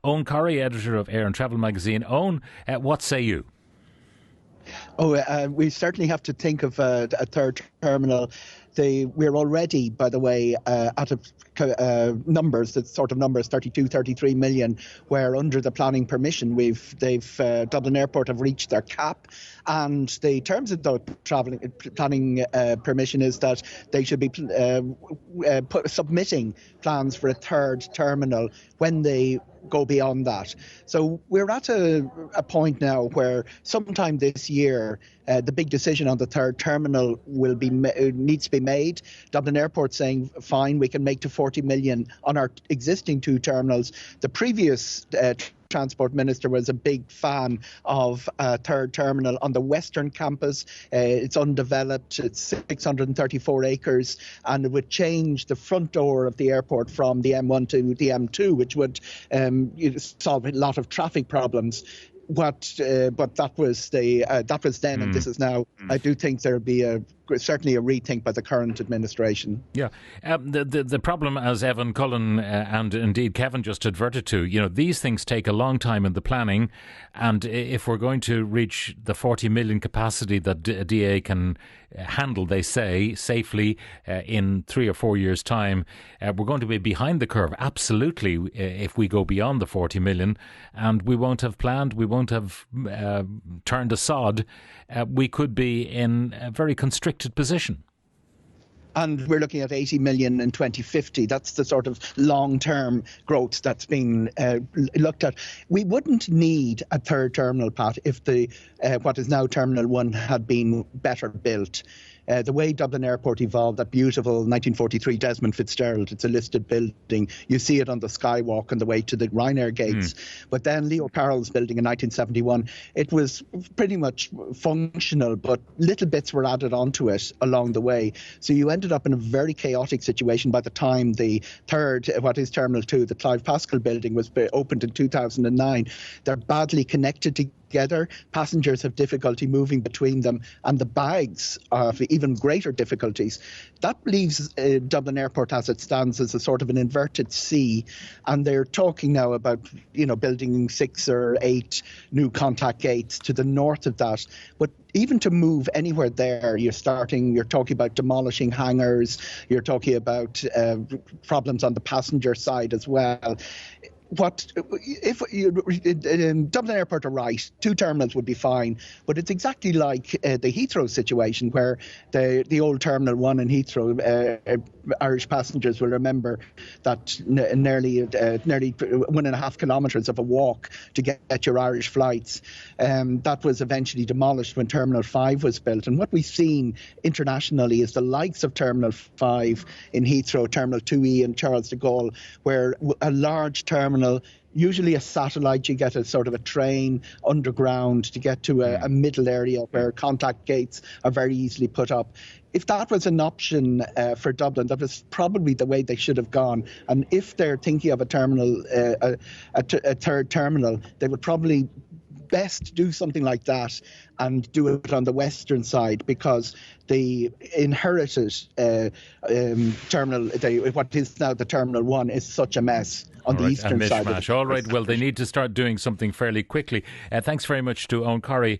Eoghan Corry, editor of Air and Travel magazine. Eoghan, what say you? We certainly have to think of a third terminal. We're already, by the way, at numbers, 32, 33 million, where under the planning permission, Dublin Airport have reached their cap. And the terms of the planning permission is that they should be submitting plans for a third terminal when they go beyond that. So we're at a point now where sometime this year, the big decision on the third terminal needs to be made. Dublin Airport saying, fine, we can make to 40 million on our existing two terminals. The previous Transport Minister was a big fan of a third terminal on the western campus. It's undeveloped, it's 634 acres, and it would change the front door of the airport from the M1 to the M2, which would solve a lot of traffic problems. But that was then, and this is now. I do think there'll be certainly a rethink by the current administration. Yeah, the problem, as Evan Cullen and indeed Kevin just adverted to, these things take a long time in the planning, and if we're going to reach the 40 million capacity that DA can handle, they say, safely in 3 or 4 years' time, we're going to be behind the curve, absolutely, if we go beyond the 40 million, and we won't have planned, we won't have turned a sod. We could be in a very constricted position. And we're looking at 80 million in 2050. That's the sort of long-term growth that's been looked at. We wouldn't need a third terminal, Pat, if what is now Terminal 1 had been better built. The way Dublin Airport evolved, that beautiful 1943 Desmond Fitzgerald, it's a listed building. You see it on the skywalk on the way to the Ryanair gates. But then Leo Carroll's building in 1971, it was pretty much functional, but little bits were added onto it along the way. So you ended up in a very chaotic situation by the time the third, what is Terminal 2, the Clive Pascal building, was opened in 2009. They're badly connected together. Passengers have difficulty moving between them, and the bags have even greater difficulties. That leaves Dublin Airport as it stands as a sort of an inverted C, and they're talking now about building 6 or 8 new contact gates to the north of that. But even to move anywhere there, you're talking about demolishing hangars, you're talking about problems on the passenger side as well. Dublin Airport are right, 2 terminals would be fine, but it's exactly like the Heathrow situation, where the old Terminal 1 in Heathrow, Irish passengers will remember that nearly 1.5 kilometres of a walk to get your Irish flights. That was eventually demolished when Terminal 5 was built. And what we've seen internationally is the likes of Terminal 5 in Heathrow, Terminal 2E in Charles de Gaulle, where a large terminal, usually a satellite, you get a sort of a train underground to get to a middle area where contact gates are very easily put up. If that was an option for Dublin, that was probably the way they should have gone. And if they're thinking of a terminal, a third terminal, they would probably best do something like that and do it on the western side, because the inherited terminal, what is now the Terminal 1, is such a mess on the eastern side. All right, well, they need to start doing something fairly quickly. Thanks very much to Eoghan Corry,